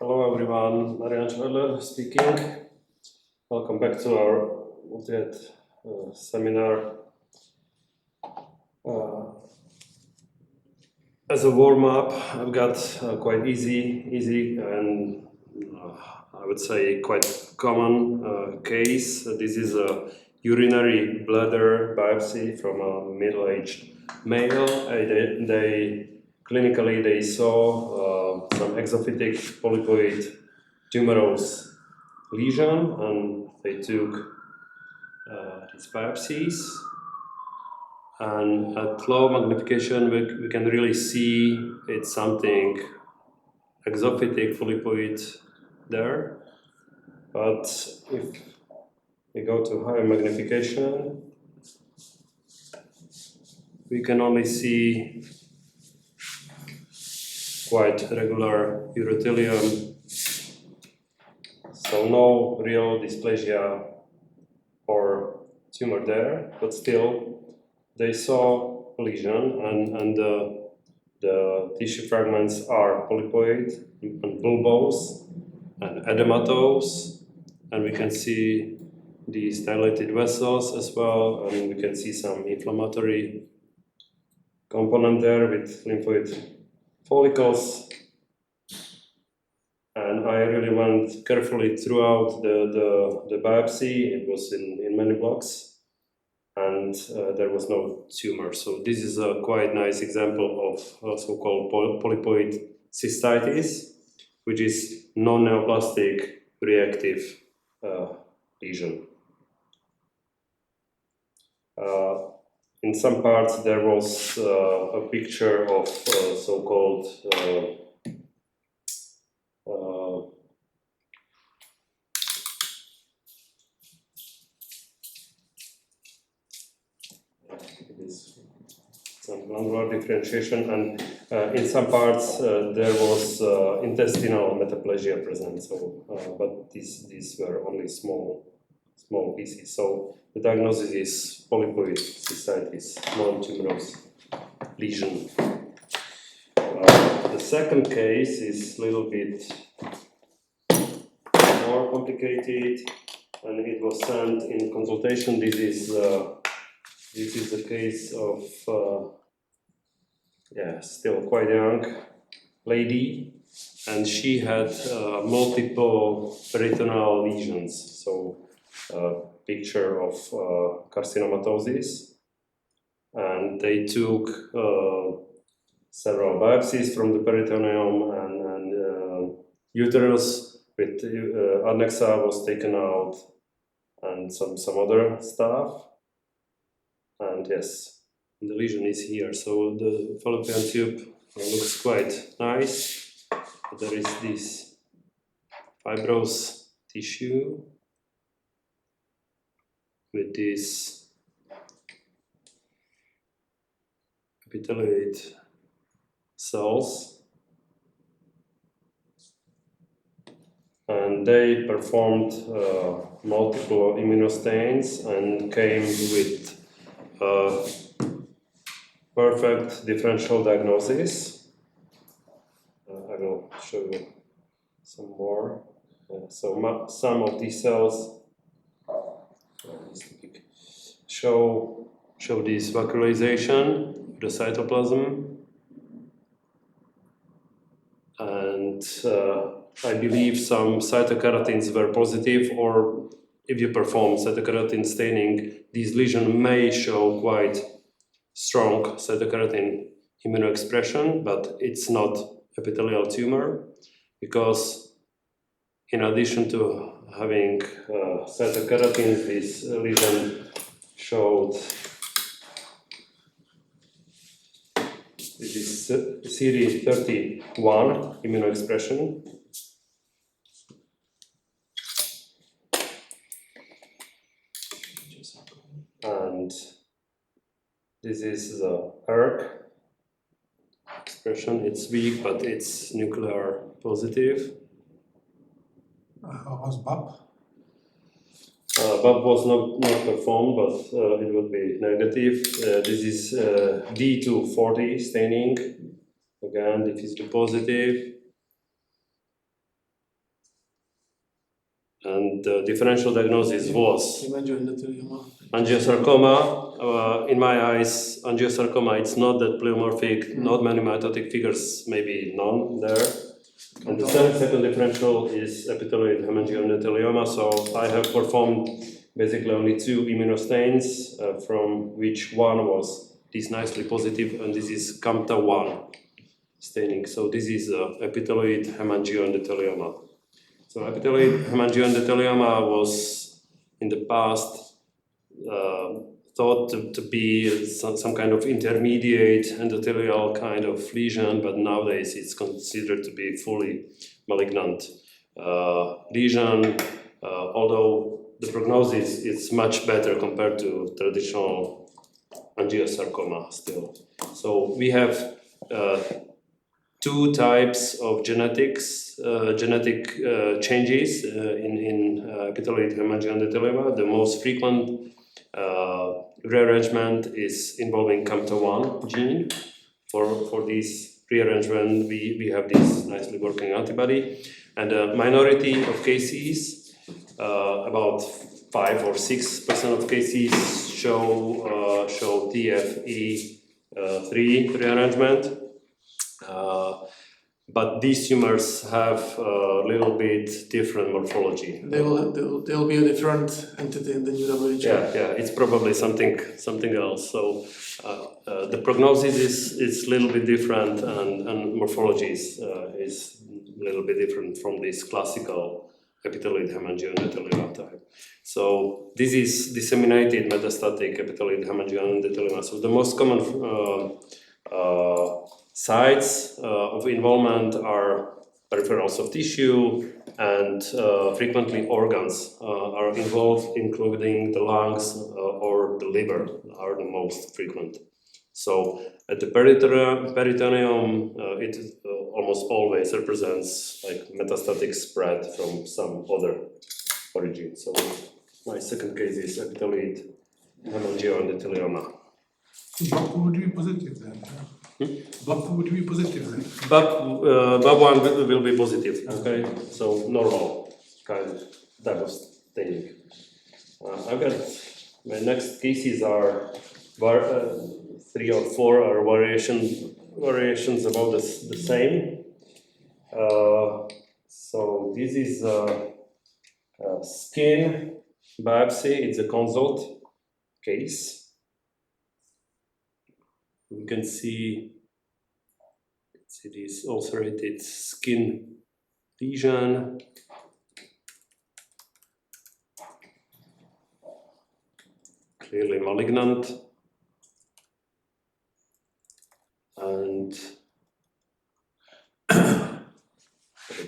Hello everyone, Marián Švajdler speaking. Welcome back to our Multihead seminar. As a warm-up, I've got quite easy and I would say quite common case. This is a urinary bladder biopsy from a middle-aged male. Clinically, they saw some exophytic polypoid tumorous lesion, and they took these biopsies. And at low magnification, we can really see it's something exophytic polypoid there. But if we go to higher magnification, we can only see quite regular urothelium, so no real dysplasia or tumor there, but still they saw lesion, and the tissue fragments are polypoid and bulbous and edematous, and we can see these dilated vessels as well, and we can see some inflammatory component there with lymphoid follicles. And I really went carefully throughout the biopsy. It was in many blocks, and there was no tumor. So this is a quite nice example of so-called polypoid cystitis, which is non-neoplastic reactive lesion. In some parts there was a picture of so-called some glandular differentiation, and in some parts there was intestinal metaplasia present. So, but these were only small pieces. So the diagnosis is polypoid cystitis, non-tumorous lesion. The second case is a little bit more complicated, and it was sent in consultation. This is a case of still quite young lady, and she had multiple peritoneal lesions. So picture of carcinomatosis, and they took several biopsies from the peritoneum, and uterus with adnexa was taken out, and some other stuff. And yes, the lesion is here. So the fallopian tube looks quite nice. There is this fibrous tissue with these epithelioid cells, and they performed multiple immunostains and came with perfect differential diagnosis. I will show you some more. So some of these cells show this vascularization of the cytoplasm, and I believe some cytokeratins were positive, or if you perform cytokeratin staining, these lesions may show quite strong cytokeratin immunoexpression, but it's not epithelial tumor, because in addition to having cytokeratins, this lesion showed this is CD31 immunoexpression. And this is the ERK expression. It's weak, but it's nuclear positive. How was BAP? BAP was not performed, but it would be negative. This is D240 staining. Again, diffusely positive. And the differential diagnosis was Hemangioendothelioma. angiosarcoma. In my eyes, angiosarcoma, it's not that pleomorphic, not many mitotic figures, maybe none there. And the second differential is epithelioid hemangioendothelioma. So I have performed basically only 2 immunostains, from which one was this nicely positive, and this is CAMTA1 staining. So this is epithelioid hemangioendothelioma. So epithelioid hemangioendothelioma was in the past thought to be some kind of intermediate endothelial kind of lesion, but nowadays it's considered to be fully malignant lesion, although the prognosis is much better compared to traditional angiosarcoma still. So we have 2 types of genetic changes in epithelioid hemangioendothelioma. The most frequent rearrangement is involving CAMTA1 gene. For this rearrangement, we have this nicely working antibody, and a minority of cases, about 5 or 6% of cases, show TFE3 rearrangement. But these tumors have a little bit different morphology. They'll be a different entity in the new WHO. Yeah, it's probably something else. So the prognosis is a little bit different, and morphology is a little bit different from this classical epithelioid hemangioendothelioma type. So this is disseminated metastatic epithelioid hemangioendothelioma. So the most common sites of involvement are peripheral soft tissue, and frequently organs are involved, including the lungs or the liver are the most frequent. So at the peritoneum, it almost always represents like metastatic spread from some other origin. So my second case is epithelioid hemangioendothelioma. BAP would be positive then. BAP would be positive then. BAP1 will be positive, okay? So normal kind of type of staining. I've got my next cases are 3 or 4 are variations about the same. So this is a skin biopsy. It's a consult case. You can see this ulcerated skin lesion. Clearly malignant. And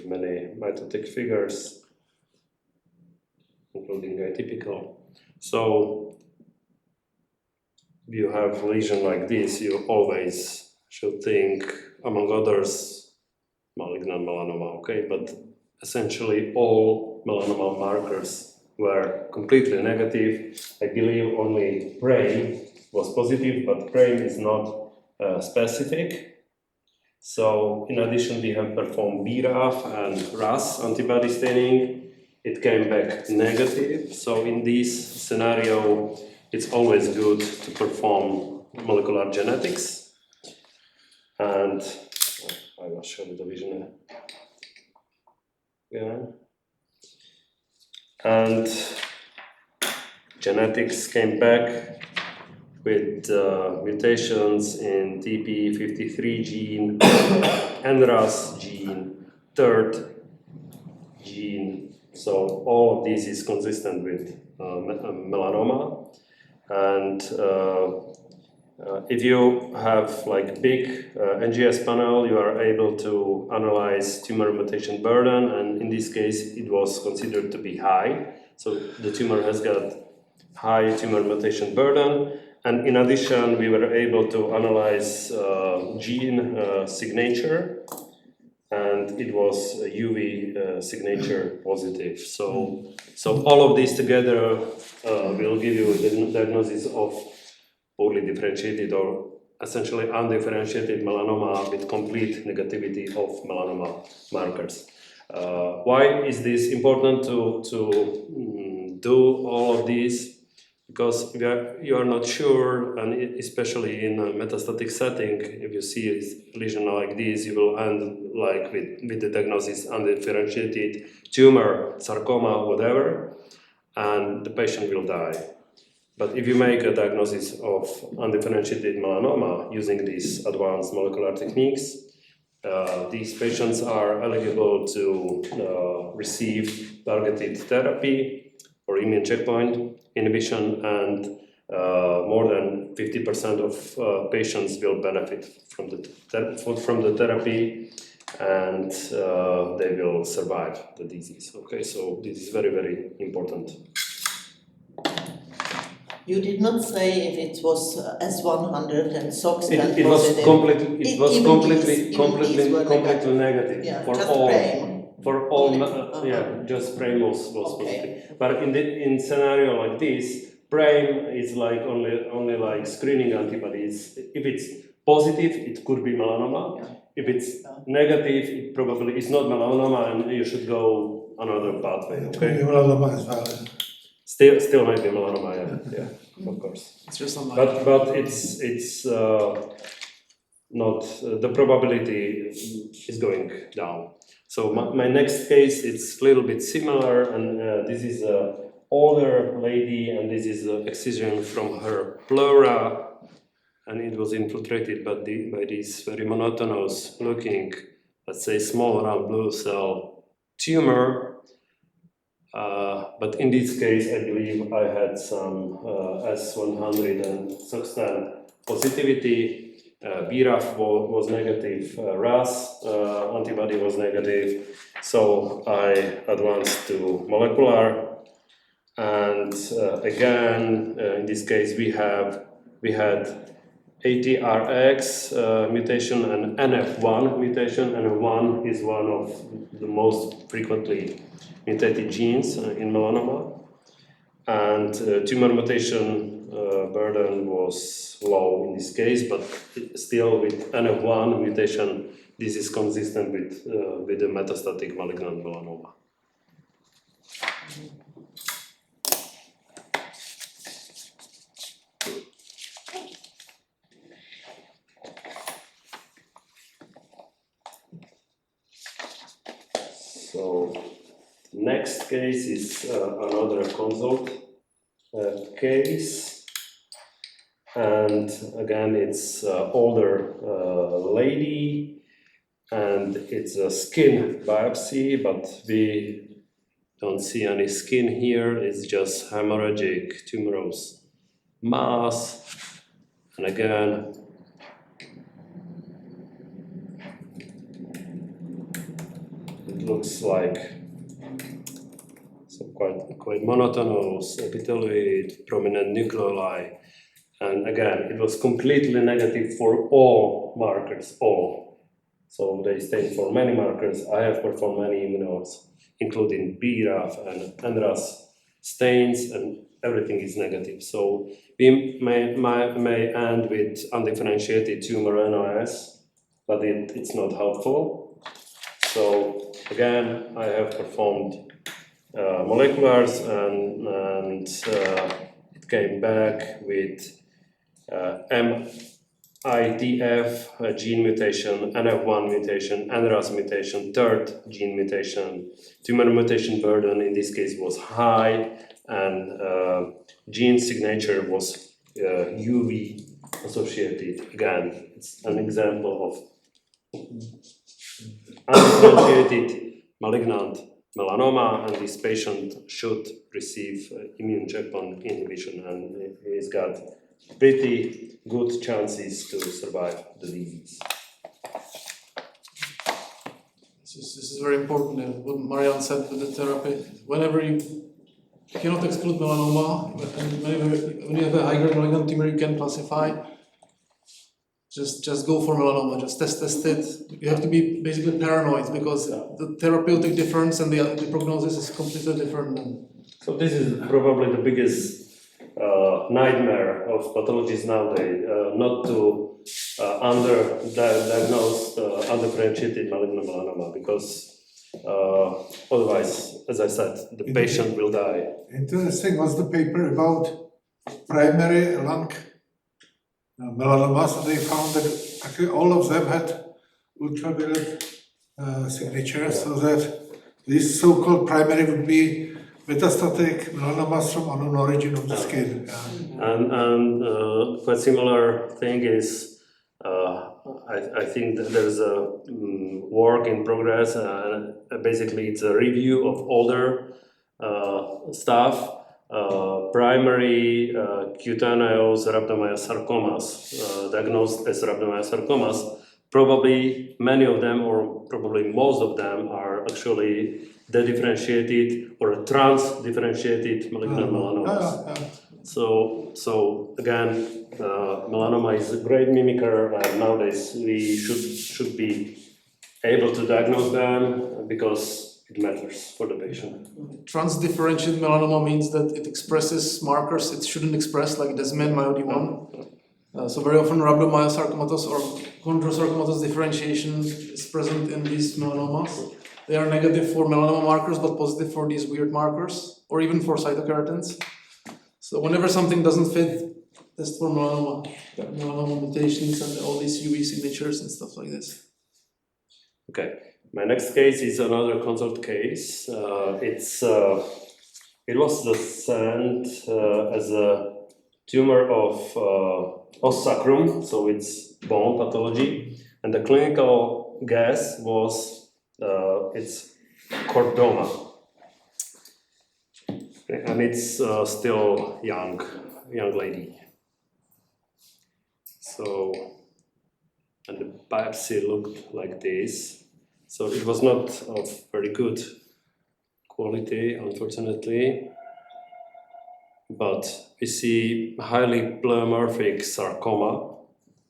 many mitotic figures, including atypical. So you have a lesion like this, you always should think, among others, malignant melanoma, okay? But essentially all melanoma markers were completely negative. I believe only PRAME was positive, but PRAME is not specific. So in addition, we have performed BRAF and RAS antibody staining. It came back negative. So in this scenario, it's always good to perform molecular genetics. And I will show you the vision again. And genetics came back with mutations in TP53 gene, NRAS gene, TERT gene. So all of this is consistent with melanoma. And if you have like big NGS panel, you are able to analyze tumor mutation burden, and in this case it was considered to be high. So the tumor has got high tumor mutation burden. And in addition, we were able to analyze gene signature, and it was a UV signature positive. So all of these together will give you the diagnosis of poorly differentiated or essentially undifferentiated melanoma with complete negativity of melanoma markers. Why is this important to do all of these? Because you are not sure, and especially in a metastatic setting, if you see a lesion like this, you will end like with the diagnosis undifferentiated tumor, sarcoma, whatever, and the patient will die. But if you make a diagnosis of undifferentiated melanoma using these advanced molecular techniques, these patients are eligible to receive targeted therapy or immune checkpoint inhibition, and more than 50% of patients will benefit from the therapy, and they will survive the disease. Okay, so this is very, very important. You did not say if it was S100 and SOX It was completely negative Yeah, for just all. PRAME. For all, Only- yeah, just PRAME was Okay. positive. But in scenario like this, PRAME is like only like screening antibodies. If it's positive, it could be melanoma. Yeah. If it's negative, it probably is not melanoma, and you should go another pathway. Okay. Melanoma as well. Still might be melanoma. Yeah, of course. It's just on But it's not the probability is going down. So my next case, it's a little bit similar, and this is an older lady, and this is an excision from her pleura, and it was infiltrated by this very monotonous looking, let's say, small round blue cell tumor. But in this case, I believe I had some S100 and SOX10 positivity. BRAF was negative, RAS antibody was negative, so I advanced to molecular, and again in this case we had ATRX mutation and NF1 mutation. NF1 is one of the most frequently mutated genes in melanoma, and tumor mutation burden was low in this case, but still with NF1 mutation, this is consistent with the metastatic malignant melanoma. So next case is another consult case. And again, it's older lady, and it's a skin biopsy, but we don't see any skin here. It's just hemorrhagic tumorous mass. And again, it looks like so quite monotonous epithelioid, prominent nucleoli. And again, it was completely negative for all markers, all. So they stayed for many markers. I have performed many immunos, including BRAF and NRAS stains, and everything is negative. So we may end with undifferentiated tumor NOS, but it's not helpful. So again, I have performed moleculars, and it came back with MITF gene mutation, NF1 mutation, NRAS mutation, third gene mutation. Tumor mutation burden in this case was high, and gene signature was UV associated. Again, it's an example of undifferentiated malignant melanoma, and this patient should receive immune checkpoint inhibition, and he's got pretty good chances to survive the disease. This is very important, what Marián said with the therapy. Whenever you cannot exclude melanoma, and when you have a high-grade malignant tumor you can classify, just go for melanoma, just test it. You have to be basically paranoid, because the therapeutic difference and the prognosis is completely different. So this is probably the biggest nightmare of pathologists nowadays, not to underdiagnose undifferentiated malignant melanoma, because Otherwise, as I said, the patient will die. Interesting was the paper about primary lung melanomas, and they found that actually all of them had ultraviolet signature, so that this so-called primary would be metastatic melanomas from unknown origin of the skin. And quite similar thing is, I think that there's a work in progress, and basically it's a review of older stuff. Primary cutaneous rhabdomyosarcomas, diagnosed as rhabdomyosarcomas, probably many of them, or probably most of them, are actually dedifferentiated or trans-differentiated malignant melanomas. So again, melanoma is a great mimicker, and nowadays we should be able to diagnose them because it matters for the patient. Trans-differentiated melanoma means that it expresses markers it shouldn't express, like desmin, MYOD1. So very often rhabdomyosarcomatous or chondrosarcomatous differentiation is present in these melanomas. They are negative for melanoma markers but positive for these weird markers, or even for cytokeratins. So whenever something doesn't fit, test for melanoma mutations and all these UV signatures and stuff like this. Okay, my next case is another consult case. It was sent as a tumor of os sacrum, so it's bone pathology, and the clinical guess was it's chordoma, and it's still young lady. So, and the biopsy looked like this. So it was not of very good quality, unfortunately, but we see highly pleomorphic sarcoma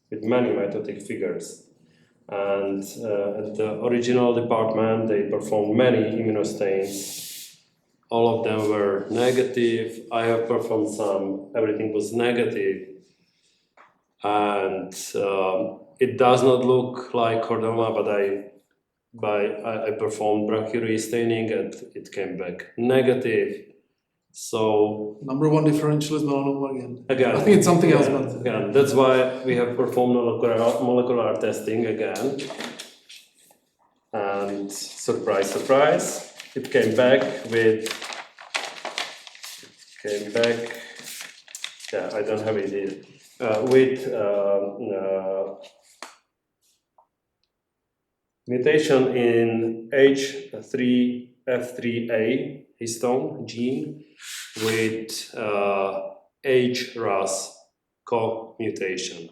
with many mitotic figures. And at the original department, they performed many immunostains. All of them were negative. I have performed some, everything was negative. And it does not look like chordoma, but I performed brachyury staining and it came back negative. So number one differential is melanoma again. I think it's something else, but again, that's why we have performed molecular testing again. And surprise, surprise, it came back with. Yeah, I don't have it here. With mutation in H3F3A histone gene with HRAS co-mutation.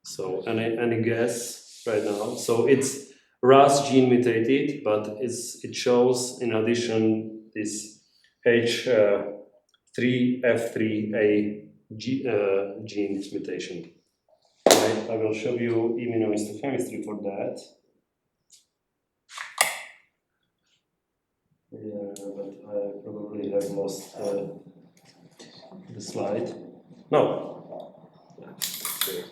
So any guess right now? So it's RAS gene mutated, but it shows in addition this H3F3A gene mutation. I will show you immunohistochemistry for that. Yeah, but I probably have lost the slide. No. Okay.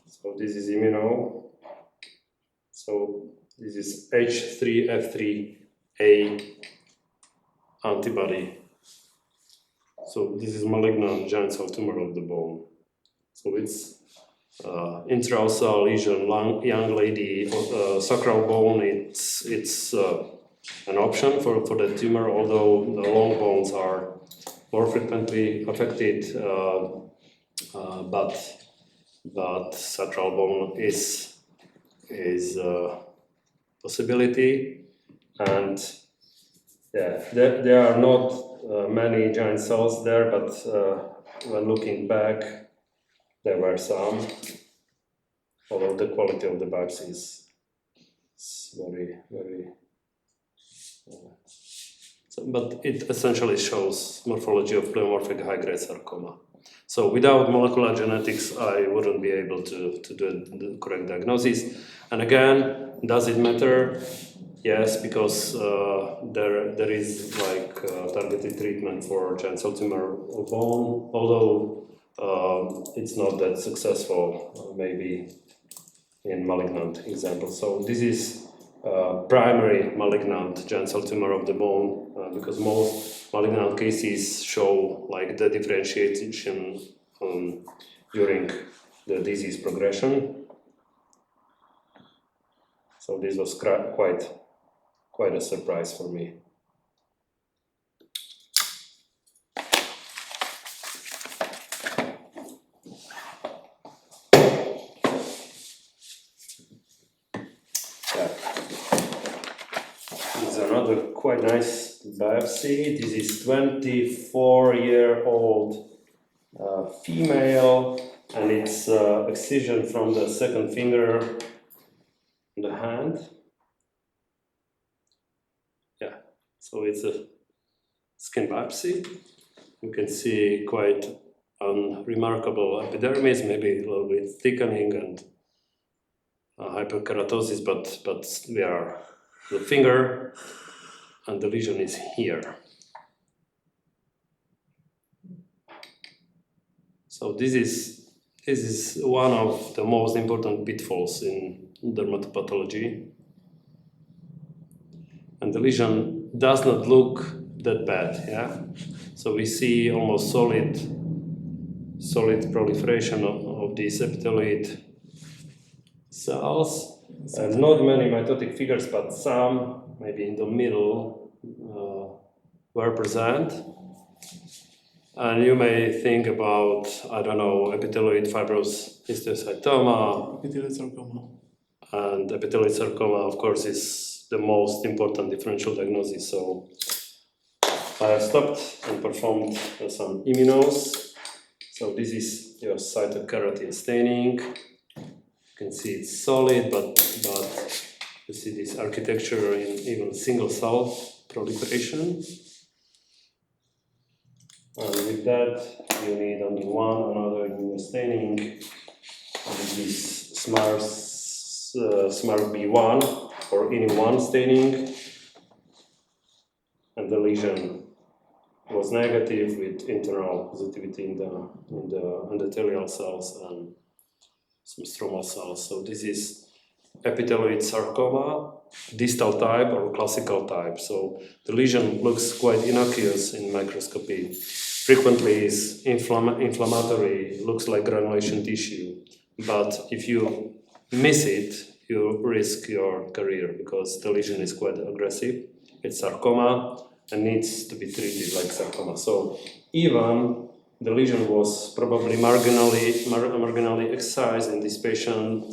So this is immuno. So this is H3F3A antibody. So this is malignant giant cell tumor of the bone. So it's intraossal lesion, young lady, sacral bone. It's an option for the tumor, although the long bones are more frequently affected, but sacral bone is a possibility, and yeah, there are not many giant cells there, but when looking back, there were some. Although the quality of the biopsy is very, very. But it essentially shows morphology of pleomorphic high-grade sarcoma. So without molecular genetics, I wouldn't be able to do the correct diagnosis. And again, does it matter? Yes, because there is like targeted treatment for giant cell tumor of bone, although it's not that successful, maybe in malignant example. So this is primary malignant giant cell tumor of the bone, because most malignant cases show like the differentiation during the disease progression. So this was quite a surprise for me. Another quite nice biopsy. This is 24-year-old female, and it's excision from the second finger in the hand. Yeah, so it's a skin biopsy. You can see quite unremarkable epidermis, maybe a little bit thickening and hyperkeratosis, but we are the finger, and the lesion is here. So this is one of the most important pitfalls in dermatopathology, and the lesion does not look that bad. Yeah, so we see almost solid proliferation of these epithelioid cells. Not many mitotic figures, but some, maybe in the middle, were present. And you may think about, I don't know, epithelioid fibrous histiocytoma. Epithelioid sarcoma. And epithelioid sarcoma, of course, is the most important differential diagnosis. So I stopped and performed some immunos. So this is your cytokeratin staining. You can see it's solid, but you see this architecture in even single cell proliferation. And with that, you need only another immunostaining. This is SMART B1 or INI1 staining. And the lesion was negative with internal positivity in the endothelial cells and some stromal cells. So this is epithelioid sarcoma, distal type or classical type. So the lesion looks quite innocuous in microscopy. Frequently is inflammatory, looks like granulation tissue. But if you miss it, you risk your career because the lesion is quite aggressive. It's sarcoma and needs to be treated like sarcoma. So even the lesion was probably marginally excised in this patient.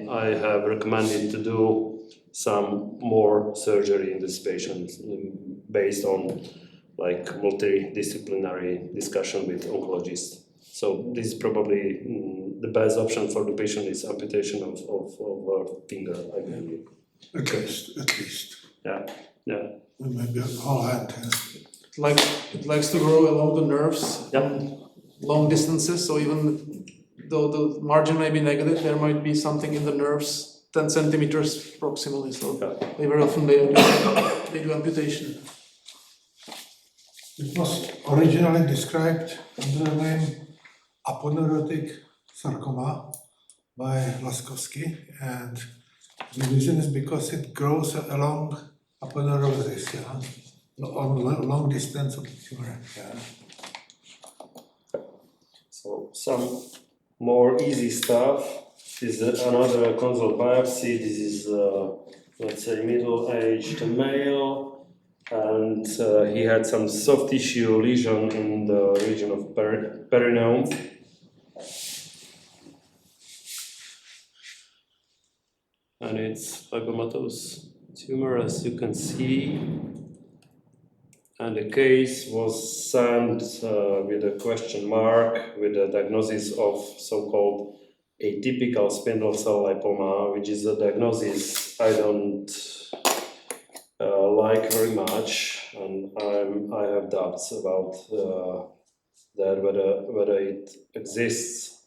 I have recommended to do some more surgery in this patient based on like multidisciplinary discussion with oncologists. So this is probably the best option for the patient is amputation of a finger, I believe. At least. Yeah. Maybe a whole hand. It likes to grow along the nerves, Yep. long distances. So even though the margin may be negative, there might be something in the nerves 10 centimeters proximally. So they very often they do amputation. It was originally described under the name aponeurotic sarcoma by Laskowski, and the reason is because it grows along aponeurosis, on long distance of the tumor. Yeah. So some more easy stuff. This is another console biopsy. This is let's say middle-aged male. And he had some soft tissue lesion in the region of perineum. And it's fibromatous tumor, as you can see. And the case was sent with a question mark with a diagnosis of so-called atypical spindle cell lipoma, which is a diagnosis I don't like very much, and I have doubts about that whether it exists.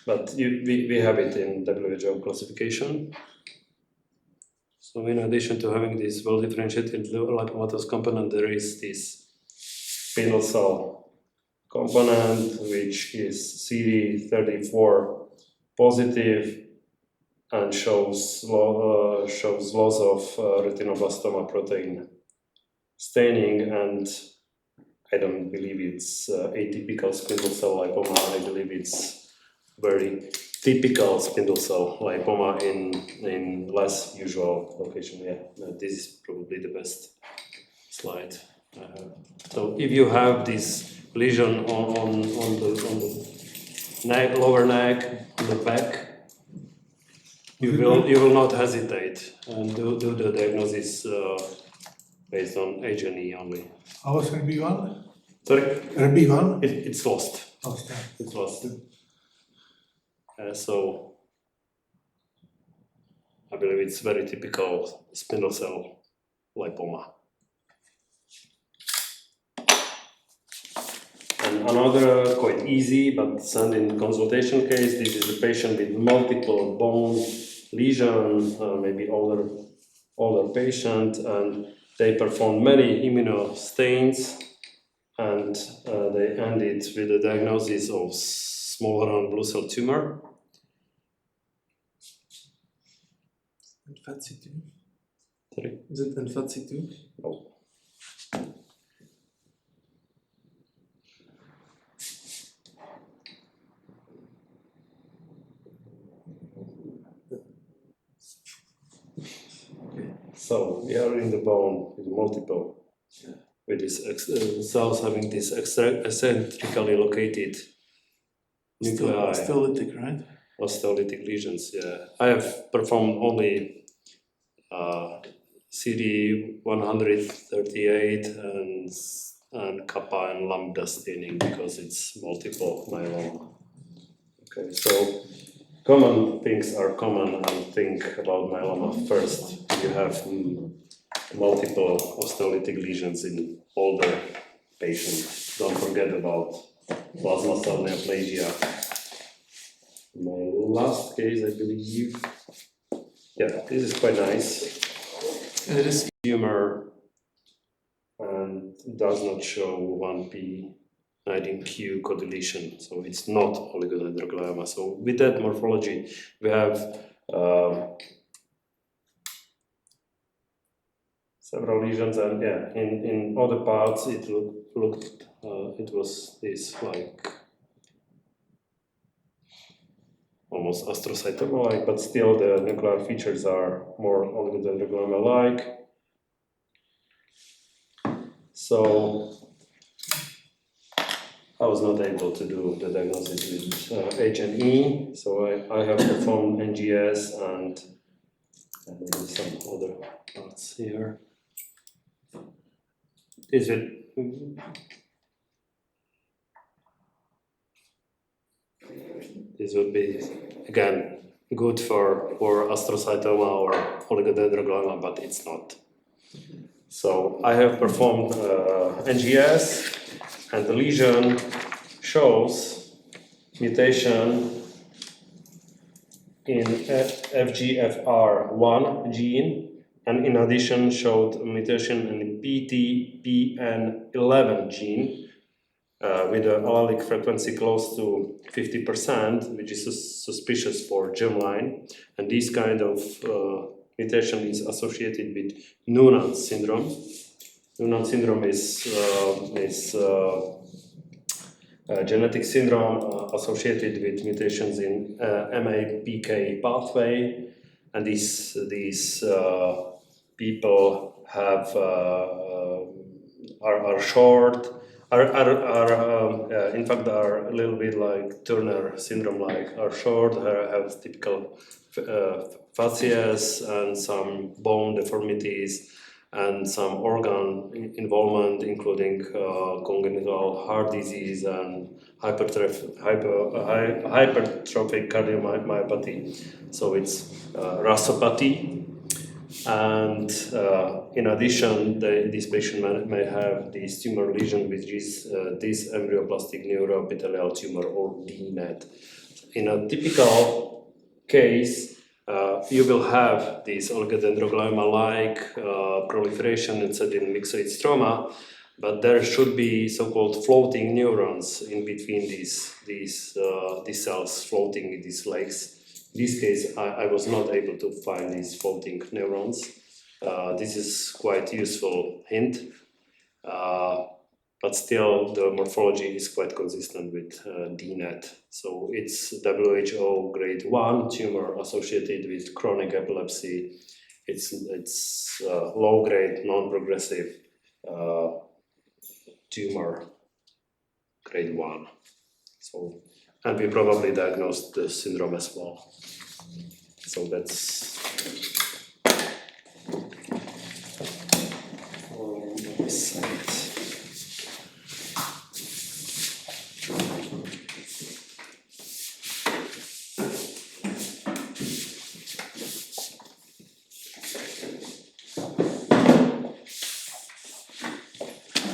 But we have it in WHO classification. So in addition to having this well-differentiated lipomatous component, there is this spindle cell component, which is CD34 positive, and shows loss of retinoblastoma protein staining, and I don't believe it's atypical spindle cell lipoma. I believe it's very typical spindle cell lipoma in less usual location. Yeah, this is probably the best slide I have. So if you have this lesion on the neck, lower neck, on the back, you will not hesitate and do the diagnosis based on H&E only. How was RB1? Sorry, RB1? it's lost. Lost, yeah. It's lost. So I believe it's very typical spindle cell lipoma. And another quite easy but sending consultation case. This is a patient with multiple bone lesion, maybe older patient, and they performed many immunostains, and they ended with a diagnosis of small round blue cell tumor. Infatsi2? Sorry? Is it Infatsi2? No. So we are in the bone with multiple, with these cells having this eccentrically located nuclei, Osteolytic, right? osteolytic lesions. Yeah, I have performed only CD 138 and kappa and lambda staining because it's multiple myeloma. Okay, so common things are common, and think about myeloma first. You have multiple osteolytic lesions in older patients. Don't forget about plasma cell neoplasia. My last case, I believe. Yeah, this is quite nice. And it is Tumor and does not show 1p19q codeletion, so it's not oligodendroglioma. So with that morphology, we have several lesions, and yeah, in other parts it looked it was this like almost astrocytoma-like, but still the nuclear features are more oligodendroglioma-like. So I was not able to do the diagnosis with H&E, so I have performed NGS and maybe some other parts here. Is it? This would be again good for astrocytoma or oligodendroglioma, but it's not. So I have performed NGS, and the lesion shows mutation in FGFR1 gene, and in addition showed mutation in PTPN11 gene with an allelic frequency close to 50%, which is suspicious for germline. And this kind of mutation is associated with Noonan syndrome. Noonan syndrome is a genetic syndrome associated with mutations in MAPK pathway, and these people have are short. In fact are a little bit like Turner syndrome, like are short, have typical facies and some bone deformities and some organ involvement, including congenital heart disease and hypertrophic cardiomyopathy. So it's rasopathy. And in addition, this patient may have this tumor lesion, which is Dysembryoplastic neuroepithelial tumor, or DNET. In a typical case, you will have this oligodendroglioma-like proliferation instead in myxoid stroma, but there should be so-called floating neurons in between these cells, floating in these legs. this case, I was not able to find these folding neurons. This is quite useful hint, but still the morphology is quite consistent with DNET. So it's WHO grade 1 tumor associated with chronic epilepsy. It's low grade, non-progressive tumor grade 1. So, and we probably diagnosed the syndrome as well. So that's on this side.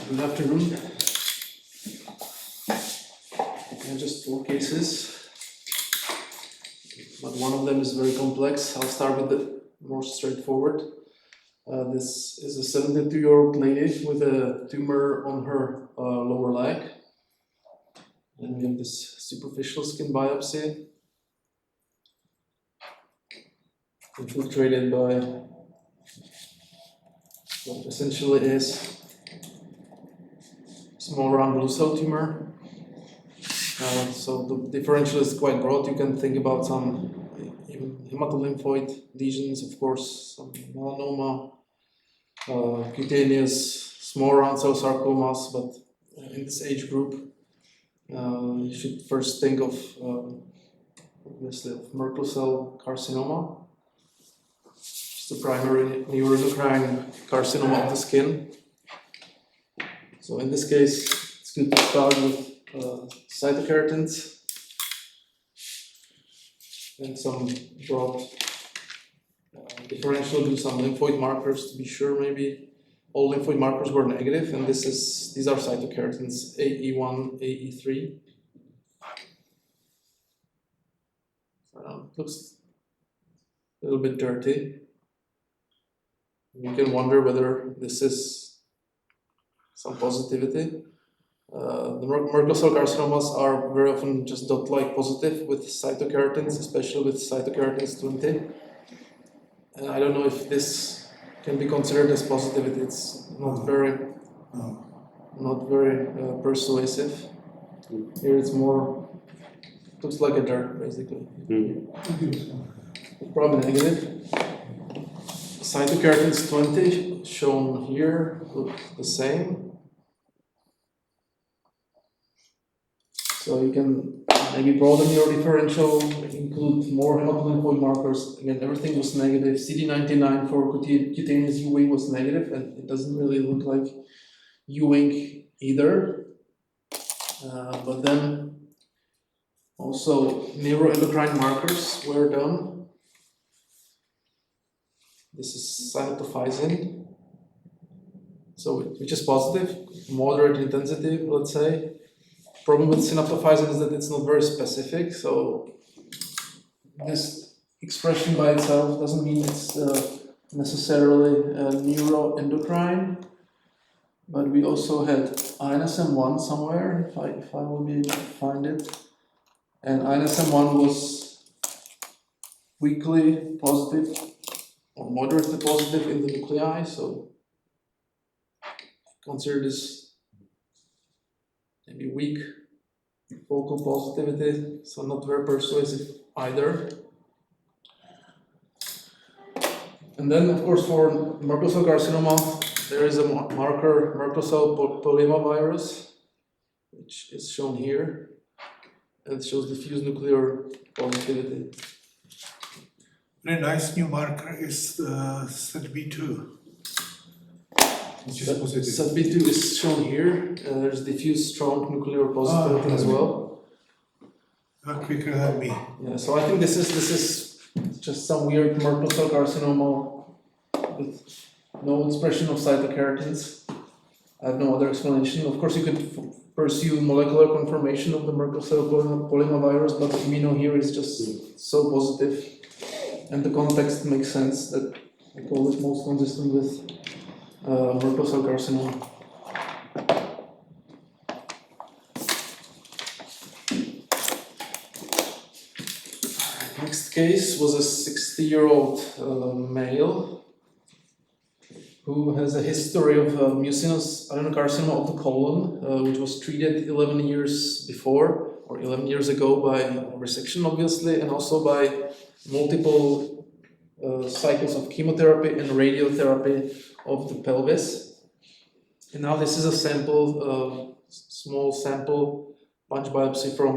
Good afternoon. Just 4 cases, but one of them is very complex. I'll start with the more straightforward. This is a 72-year-old lady with a tumor on her lower leg. And we have this superficial skin biopsy, infiltrated by what essentially is small round blue cell tumor. So the differential is quite broad. You can think about some even hematolymphoid lesions, of course, some melanoma, cutaneous small round cell sarcomas, but in this age group, you should first think of obviously of Merkel cell carcinoma, which is the primary neuroendocrine carcinoma of the skin. So in this case, it's good to start with cytokeratins and some broad differential, do some lymphoid markers to be sure. Maybe all lymphoid markers were negative, and these are cytokeratins AE1, AE3. Looks a little bit dirty. You can wonder whether this is some positivity. The Merkel cell carcinomas are very often just dot-like positive with cytokeratins, especially with cytokeratins 20. And I don't know if this can be considered as positivity. It's not very persuasive. Here it's more, looks like a dirt basically. Probably negative. Cytokeratins 20 shown here look the same. So you can maybe broaden your differential, include more hematolymphoid markers. Again, everything was negative. CD99 for cutaneous Ewing was negative, and it doesn't really look like Ewing either. But then also neuroendocrine markers were done. This is synaptophysin, so which is positive, moderate intensity, let's say. Problem with synaptophysin is that it's not very specific, so this expression by itself doesn't mean it's necessarily neuroendocrine. But we also had INSM1 somewhere, if I will be able to find it. And INSM1 was weakly positive or moderately positive in the nuclei, so consider this maybe weak focal positivity, so not very persuasive either. And then, of course, for Merkel cell carcinoma, there is a marker, Merkel cell polyomavirus, which is shown here, and it shows diffuse nuclear positivity. Very nice new marker is SETB2, which is positive. SETB2 is shown here. There's diffuse strong nuclear positivity as well. Quicker than me. Yeah, so I think this is just some weird Merkel cell carcinoma with no expression of cytokeratins. I have no other explanation. Of course, you could pursue molecular confirmation of the Merkel cell polyomavirus, but the immuno here is just so positive, and the context makes sense that I call it most consistent with Merkel cell carcinoma. Next case was a 60-year-old male who has a history of mucinous adenocarcinoma of the colon, which was treated 11 years before, or 11 years ago by resection, obviously, and also by multiple cycles of chemotherapy and radiotherapy of the pelvis. And now this is a sample, small sample punch biopsy from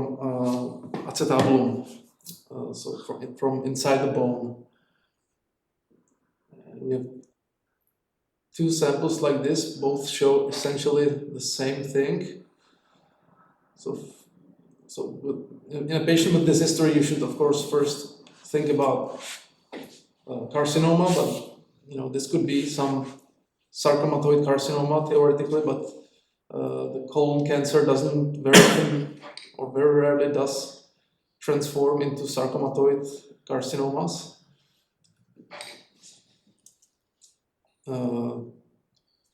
acetabulum, so from inside the bone. And we have two samples like this, both show essentially the same thing. So in a patient with this history, you should of course first think about carcinoma, but this could be some sarcomatoid carcinoma theoretically, but the colon cancer doesn't very often or very rarely does transform into sarcomatoid carcinomas.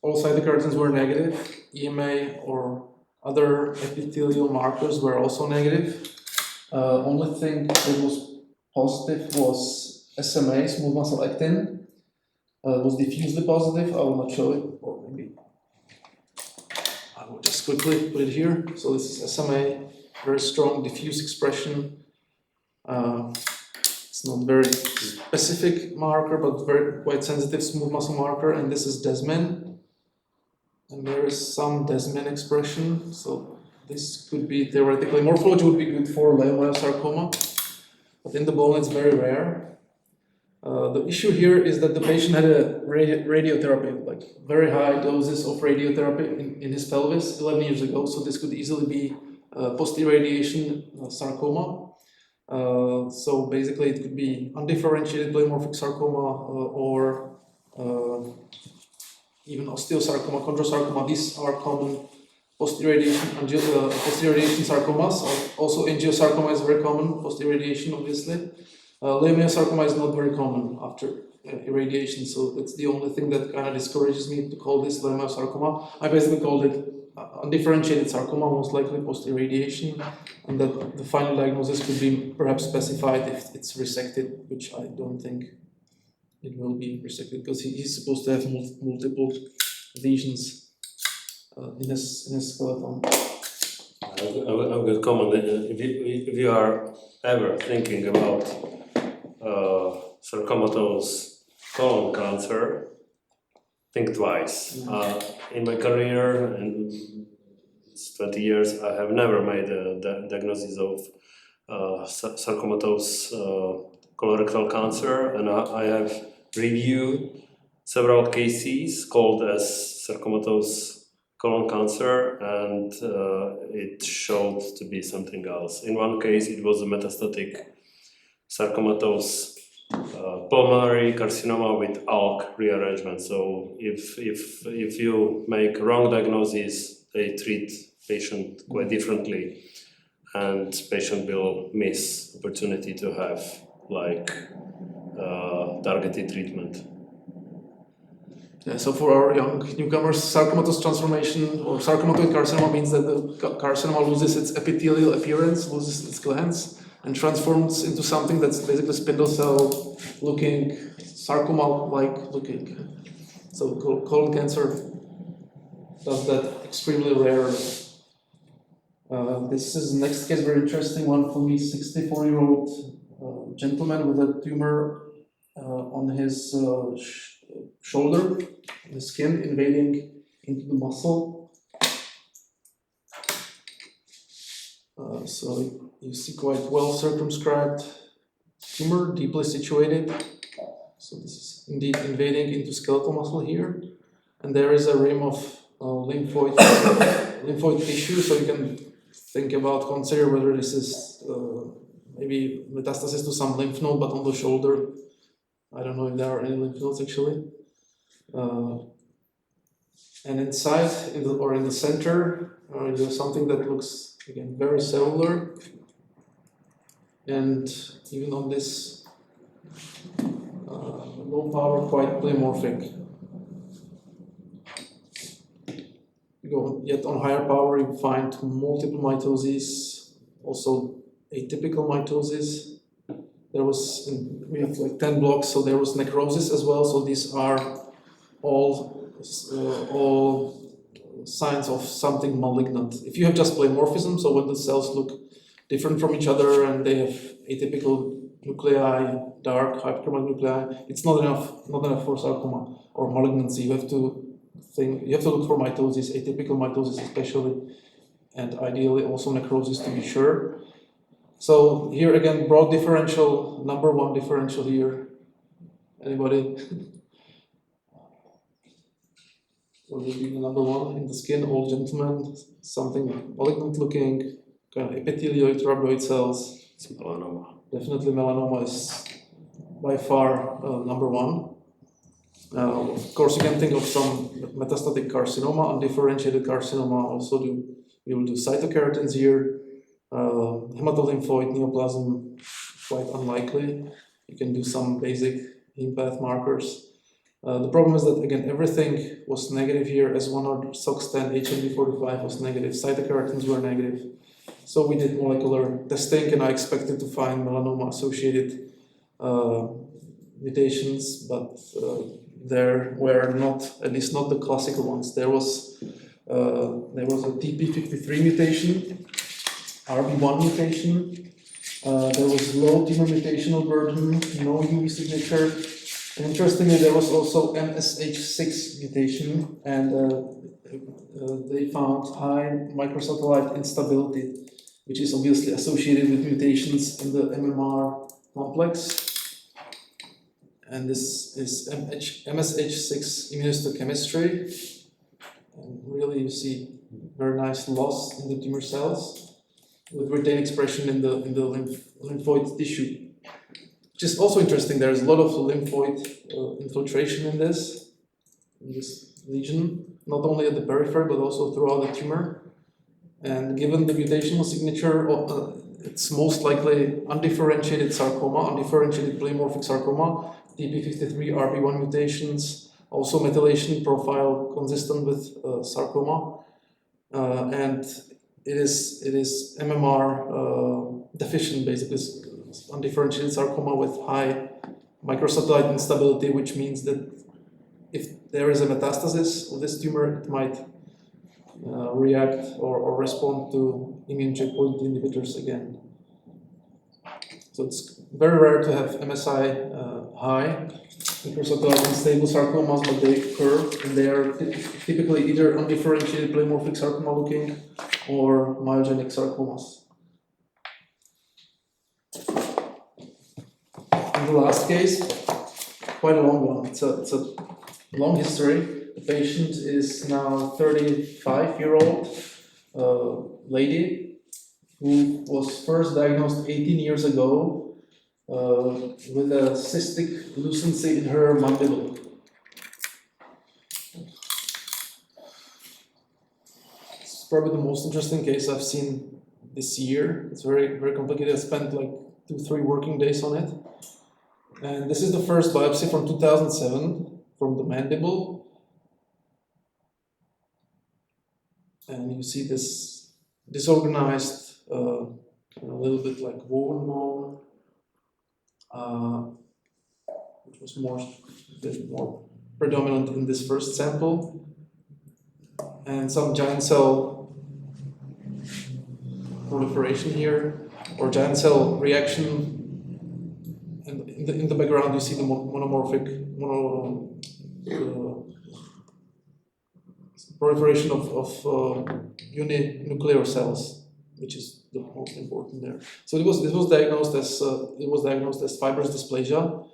All cytokeratins were negative, EMA or other epithelial markers were also negative. Only thing that was positive was SMA, smooth muscle actin. It was diffusely positive. I will not show it, or maybe I will just quickly put it here. So this is SMA, very strong diffuse expression. It's not very specific marker, but very quite sensitive smooth muscle marker. And this is desmin, and there is some desmin expression. So this could be theoretically morphology would be good for leiomyosarcoma, but in the bone it's very rare. The issue here is that the patient had a radiotherapy, like very high doses of radiotherapy in his pelvis 11 years ago. So this could easily be post-irradiation sarcoma. So basically it could be undifferentiated pleomorphic sarcoma or even osteosarcoma, chondrosarcoma. These are common post-irradiation sarcomas. Also angiosarcoma is very common post-irradiation, obviously. Leiomyosarcoma is not very common after irradiation, so that's the only thing that kind of discourages me to call this leiomyosarcoma. I basically called it undifferentiated sarcoma, most likely post-irradiation, and that the final diagnosis could be perhaps specified if it's resected, which I don't think it will be resected because he's supposed to have multiple lesions in his skeleton. I would comment if you are ever thinking about sarcomatous colon cancer, think twice. In my career, and it's 20 years, I have never made a diagnosis of sarcomatous colorectal cancer, and I have reviewed several cases called as sarcomatous colon cancer, and it showed to be something else. In one case, it was a metastatic sarcomatous pulmonary carcinoma with ALK rearrangement. So if you make wrong diagnosis, they treat patient quite differently, and patient will miss opportunity to have targeted treatment. Yeah, so for our young newcomers, sarcomatous transformation or sarcomatoid carcinoma means that the carcinoma loses its epithelial appearance, loses its glands, and transforms into something that's basically spindle cell looking, sarcoma-like looking. So colon cancer does that extremely rarely. This is the next case, very interesting one for me, 64-year-old gentleman with a tumor on his shoulder, the skin invading into the muscle. So you see quite well circumscribed tumor, deeply situated. So this is indeed invading into skeletal muscle here. And there is a rim of lymphoid tissue, so you can think about, consider whether this is maybe metastasis to some lymph node, but on the shoulder. I don't know if there are any lymph nodes actually. And inside, in the center, there's something that looks, again, very cellular. And even on this low power, quite pleomorphic. You go yet on higher power, you find multiple mitoses, also atypical mitosis, There was, we have like 10 blocks, so there was necrosis as well. So these are all signs of something malignant. If you have just pleomorphism, so when the cells look different from each other and they have atypical nuclei, dark hyperchromatic nuclei, it's not enough for sarcoma or malignancy. You have to look for mitosis, atypical mitosis especially, and ideally also necrosis to be sure. So here again, broad differential, number one differential here. Anybody? What would be the number one in the skin? Old gentleman, something malignant looking, kind of epithelioid rhabdoid cells. It's melanoma. Definitely melanoma is by far number one. Of course, you can think of some metastatic carcinoma, undifferentiated carcinoma. Also, we will do cytokeratins here. Hematolymphoid neoplasm, quite unlikely. You can do some basic heme path markers. The problem is that, again, everything was negative here. S1 SOX10, HMD45 was negative, cytokeratins were negative. So we did molecular testing, and I expected to find melanoma-associated mutations, but there were not, at least not the classical ones. There was a TP53 mutation, RB1 mutation. There was low tumor mutational burden, no UV signature. And interestingly, there was also MSH6 mutation, and they found high microsatellite instability, which is obviously associated with mutations in the MMR complex. And this is MSH6 immunohistochemistry. And really, you see very nice loss in the tumor cells with retained expression in the lymphoid tissue. Which is also interesting. There's a lot of lymphoid infiltration in this lesion, not only at the periphery but also throughout the tumor. And given the mutational signature, it's most likely undifferentiated sarcoma, undifferentiated pleomorphic sarcoma, TP53 RB1 mutations, also methylation profile consistent with sarcoma, and it is MMR deficient, basically undifferentiated sarcoma with high microsatellite instability, which means that if there is a metastasis of this tumor, it might react or respond to immune checkpoint inhibitors again. So it's very rare to have MSI high microsatellite unstable sarcomas, but they occur, and they are typically either undifferentiated pleomorphic sarcoma looking or myogenic sarcomas. And the last case, quite a long one. It's a long history. The patient is now 35-year-old lady who was first diagnosed 18 years ago with a cystic lucency in her mandible. It's probably the most interesting case I've seen this year. It's very, very complicated. I spent like 2-3 working days on it. And this is the first biopsy from 2007 from the mandible. And you see this disorganized, a little bit like woven bone, which was a bit more predominant in this first sample, and some giant cell proliferation here, or giant cell reaction. And in the background, you see the monomorphic proliferation of uninuclear cells, which is the most important there. So this was diagnosed as fibrous dysplasia,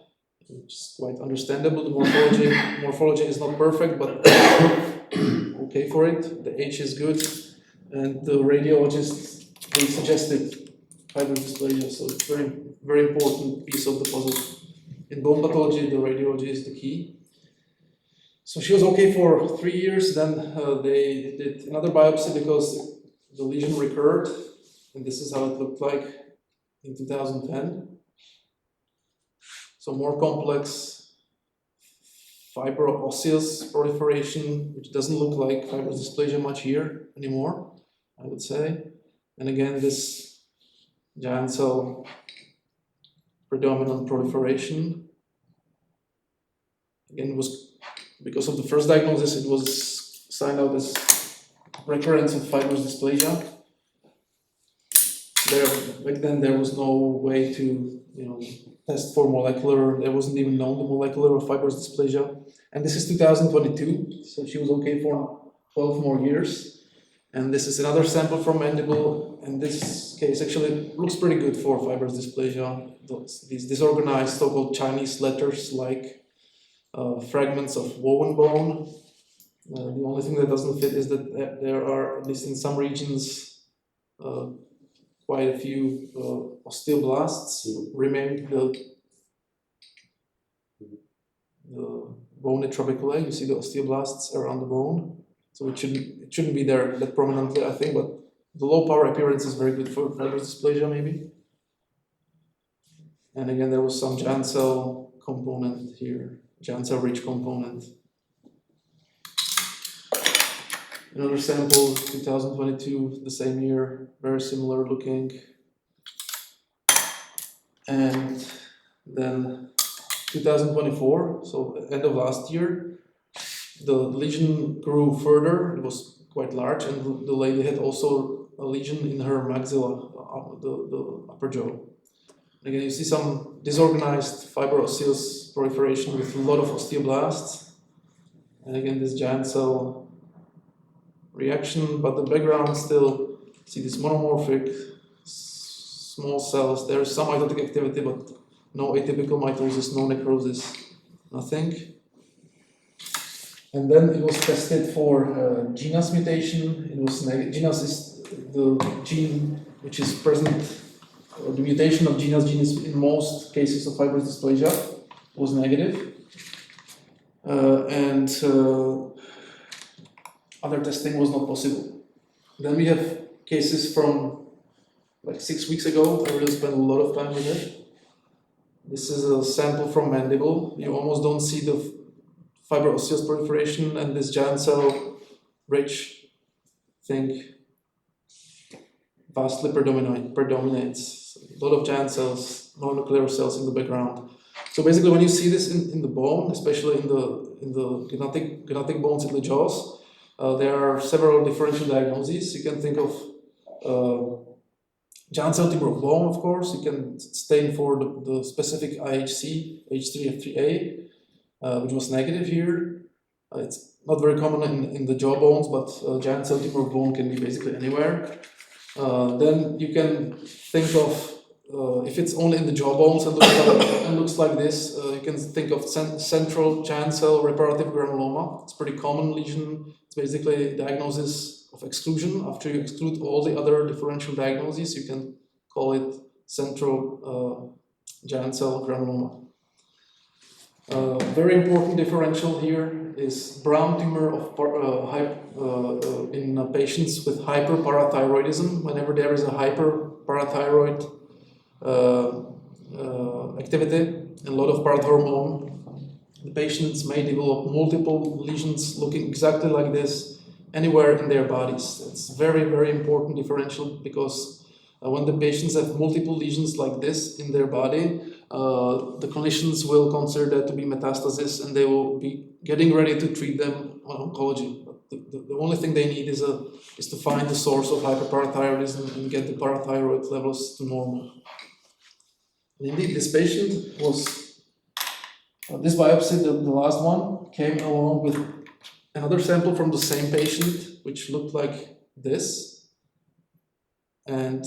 which is quite understandable. The morphology is not perfect, but okay for it. The H is good, and the radiologists, they suggested fibrous dysplasia, so it's very, very important piece of the puzzle. In bone pathology, the radiology is the key. So she was okay for 3 years, then they did another biopsy because the lesion recurred, and this is how it looked like in 2010. So more complex fibro-osseous proliferation, which doesn't look like fibrous dysplasia much here anymore, I would say. And again, this giant cell predominant proliferation. Again, it was because of the first diagnosis, it was signed out as recurrence of fibrous dysplasia. Back then there was no way to test for molecular, there wasn't even known the molecular of fibrous dysplasia. And this is 2022, so she was okay for 12 more years. And this is another sample from mandible, and this case actually looks pretty good for fibrous dysplasia. These disorganized so-called Chinese letters like fragments of woven bone. The only thing that doesn't fit is that there are, at least in some regions, quite a few osteoblasts remain. The bone trabeculae, you see the osteoblasts around the bone. So it shouldn't be there that prominently, I think, but the low power appearance is very good for fibrous dysplasia, maybe. And again, there was some Jan cell component here, Jan cell rich component. Another sample, 2022, the same year, very similar looking. And then 2024, so end of last year, the lesion grew further. It was quite large, and the lady had also a lesion in her maxilla, the upper jaw. Again, you see some disorganized fibroosseous proliferation with a lot of osteoblasts. And again, this giant cell reaction, but the background still, see this monomorphic small cells. There is some mitotic activity, but no atypical mitosis, no necrosis, nothing. And then it was tested for genus mutation. It was genus is the gene which is present, or the mutation of genus in most cases of fibrous dysplasia was negative. And other testing was not possible. Then we have cases from like 6 weeks ago. I really spent a lot of time with it. This is a sample from mandible. You almost don't see the fibroosseous proliferation, and this giant cell rich thing vastly predominates. A lot of giant cells, no nuclear cells in the background. So basically, when you see this in the bone, especially in the genetic bones in the jaws, there are several differential diagnoses. You can think of giant cell tumor of bone, of course. You can stain for the specific IHC, H3F3A, which was negative here. It's not very common in the jaw bones, but giant cell tumor of bone can be basically anywhere. Then you can think of, if it's only in the jaw bones and looks like this, you can think of central giant cell reparative granuloma. It's a pretty common lesion. It's basically a diagnosis of exclusion. After you exclude all the other differential diagnoses, you can call it central giant cell granuloma. Very important differential here is Brown tumor in patients with hyperparathyroidism. Whenever there is a hyperparathyroid activity and a lot of parathormone, the patients may develop multiple lesions looking exactly like this anywhere in their bodies. It's very, very important differential because when the patients have multiple lesions like this in their body, the clinicians will consider that to be metastasis, and they will be getting ready to treat them on oncology. But the only thing they need is to find the source of hyperparathyroidism and get the parathyroid levels to normal. And indeed, this patient was, this biopsy, the last one, came along with another sample from the same patient, which looked like this. And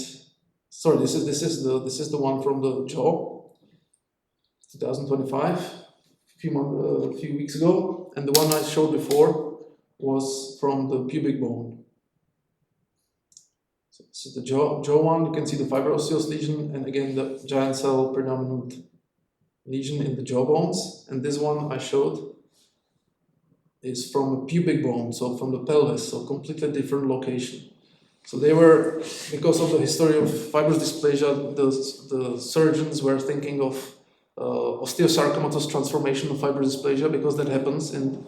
sorry, this is the one from the jaw, 2025, a few weeks ago, and the one I showed before was from the pubic bone. So this is the jaw one. You can see the fibroosseous lesion, and again the giant cell predominant lesion in the jaw bones. And this one I showed is from a pubic bone, so from the pelvis, so completely different location. So they were, because of the history of fibrous dysplasia, the surgeons were thinking of osteosarcomatous transformation of fibrous dysplasia, because that happens in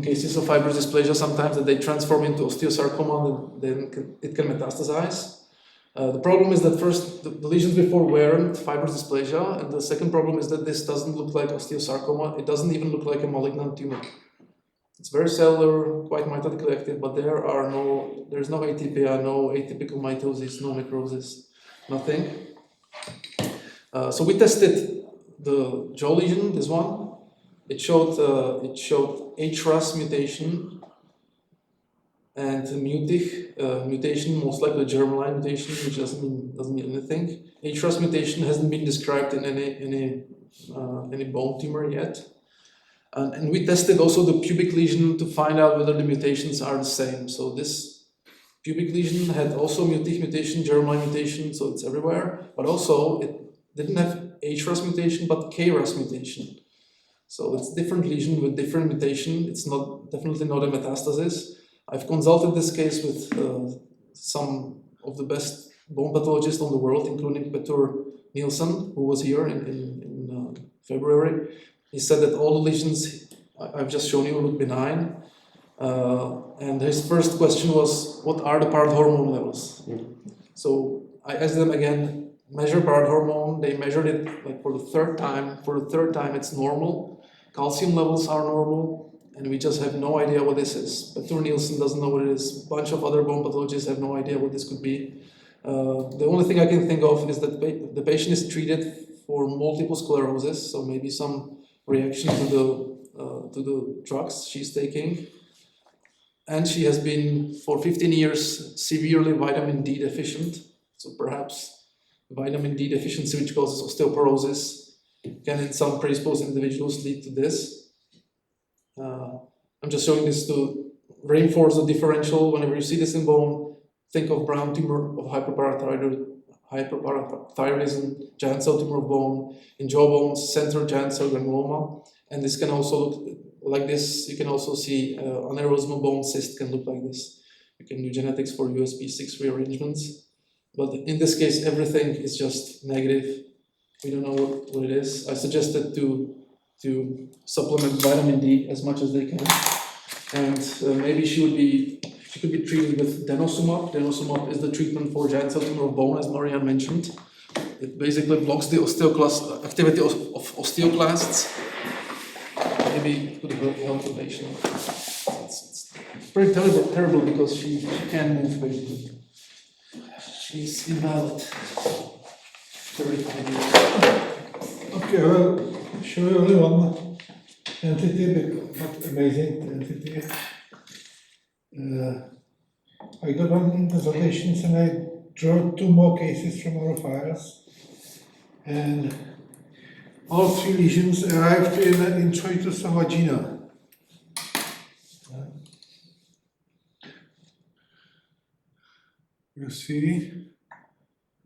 cases of fibrous dysplasia sometimes, that they transform into osteosarcoma and then it can metastasize. The problem is that first, the lesions before weren't fibrous dysplasia, and the second problem is that this doesn't look like osteosarcoma. It doesn't even look like a malignant tumor. It's very cellular, quite mitotically active, but there's no atypia, no atypical mitosis, no necrosis, nothing. So we tested the jaw lesion, this one. It showed HRAS mutation and mutation, most likely germline mutation, which doesn't mean anything. HRAS mutation hasn't been described in any bone tumor yet. And we tested also the pubic lesion to find out whether the mutations are the same. So this pubic lesion had also mutation, germline mutation, so it's everywhere. But also it didn't have HRAS mutation, but KRAS mutation. So it's different lesion with different mutation. It's definitely not a metastasis. I've consulted this case with some of the best bone pathologists on the world, including Peter Nielsen, who was here in February. He said that all the lesions I've just shown you look benign. And his first question was, what are the parad hormone levels? So I asked them again, measure parad hormone. They measured it like for the third time. For the third time, it's normal. Calcium levels are normal. And we just have no idea what this is. Peter Nielsen doesn't know what it is. A bunch of other bone pathologists have no idea what this could be. The only thing I can think of is that the patient is treated for multiple sclerosis, so maybe some reaction to the drugs she's taking. And she has been, for 15 years, severely vitamin D deficient. So perhaps vitamin D deficiency, which causes osteoporosis, can in some predisposed individuals lead to this. I'm just showing this to reinforce the differential. Whenever you see this in bone, think of brown tumor of hyperparathyroidism, giant cell tumor of bone, in jawbones, central giant cell granuloma. And this can also look like this. You can also see aneurysmal bone cyst can look like this. You can do genetics for USP6 rearrangements. But in this case, everything is just negative. We don't know what it is. I suggested to supplement vitamin D as much as they can, and maybe she could be treated with denosumab. Denosumab is the treatment for giant cell tumor of bone, as Marián mentioned. It basically blocks the activity of osteoclasts. Maybe it could help the patient. It's pretty terrible because she can't move basically. She's invalid. 35 years. Okay, well, show you only one entity, but amazing entity. I got one in consultations and I drew 2 more cases from our files. And all 3 lesions arrived in introitus of vagina. You see,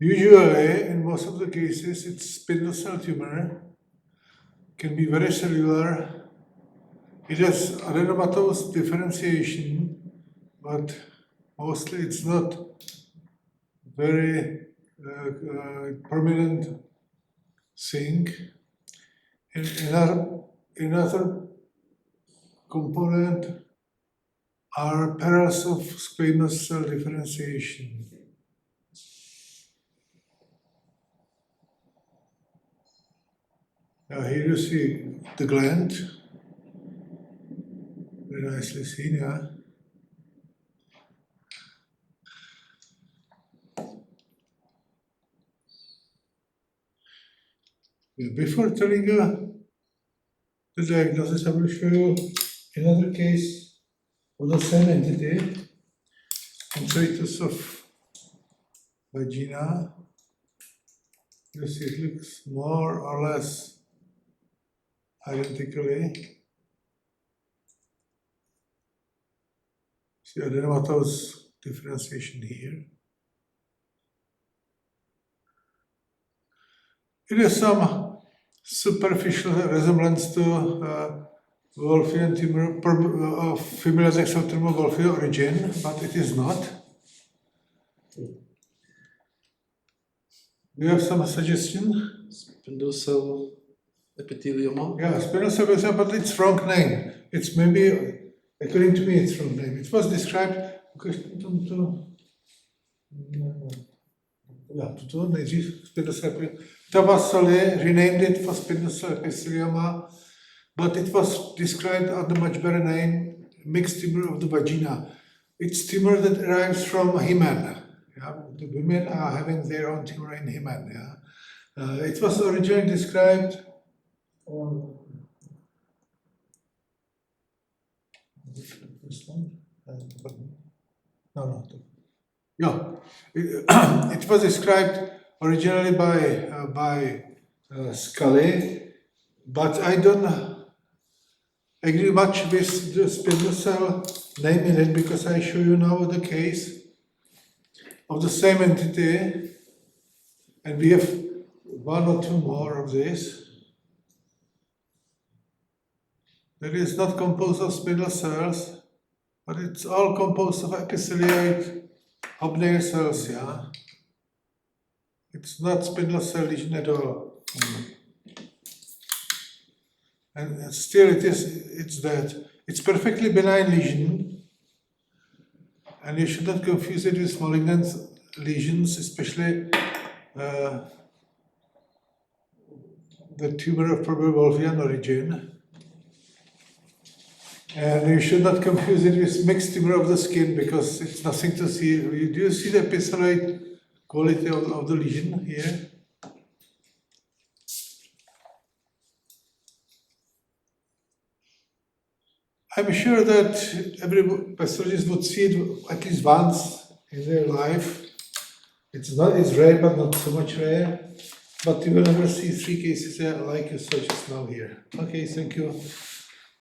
usually in most of the cases it's spindle cell tumor. Can be very cellular. It has adenomatous differentiation, but mostly it's not very prominent thing. Another component are pairs of squamous cell differentiation. Now here you see the gland, very nicely seen, yeah. Before telling you the diagnosis, I will show you another case of the same entity, introitus of vagina. You see it looks more or less identically. See adenomatous differentiation here. It has some superficial resemblance to Wolffian tumor of familial sexual tumor Wolffian origin, but it is not. We have some suggestion. Spindle cell epithelioma. Yeah, spindle cell epithelioma, but it's wrong name. It's maybe, according to me, it's wrong name. It was described. tuto nejdřív spindle cell Tavasoli renamed it for spindle cell epithelioma, but it was described under much better name, mixed tumor of the vagina. It's tumor that arrives from hymen. Yeah? The women are having their own tumor in hymen. Yeah? It was originally described on this one. It was described originally by Scully, but I don't agree much with the spindle cell name in it because I show you now the case of the same entity, and we have one or two more of this. That is not composed of spindle cells, but it's all composed of epithelioid hobnail cells, yeah. It's not spindle cell lesion at all. And still it's that. It's perfectly benign lesion, and you should not confuse it with malignant lesions, especially the tumor of probable origin. And you should not confuse it with mixed tumor of the skin because it's nothing to see. Do you see the epithelioid quality of the lesion here? I'm sure that every pathologist would see it at least once in their life. It's rare, but not so much rare. But you will never see 3 cases like you saw just now here. Okay, thank you.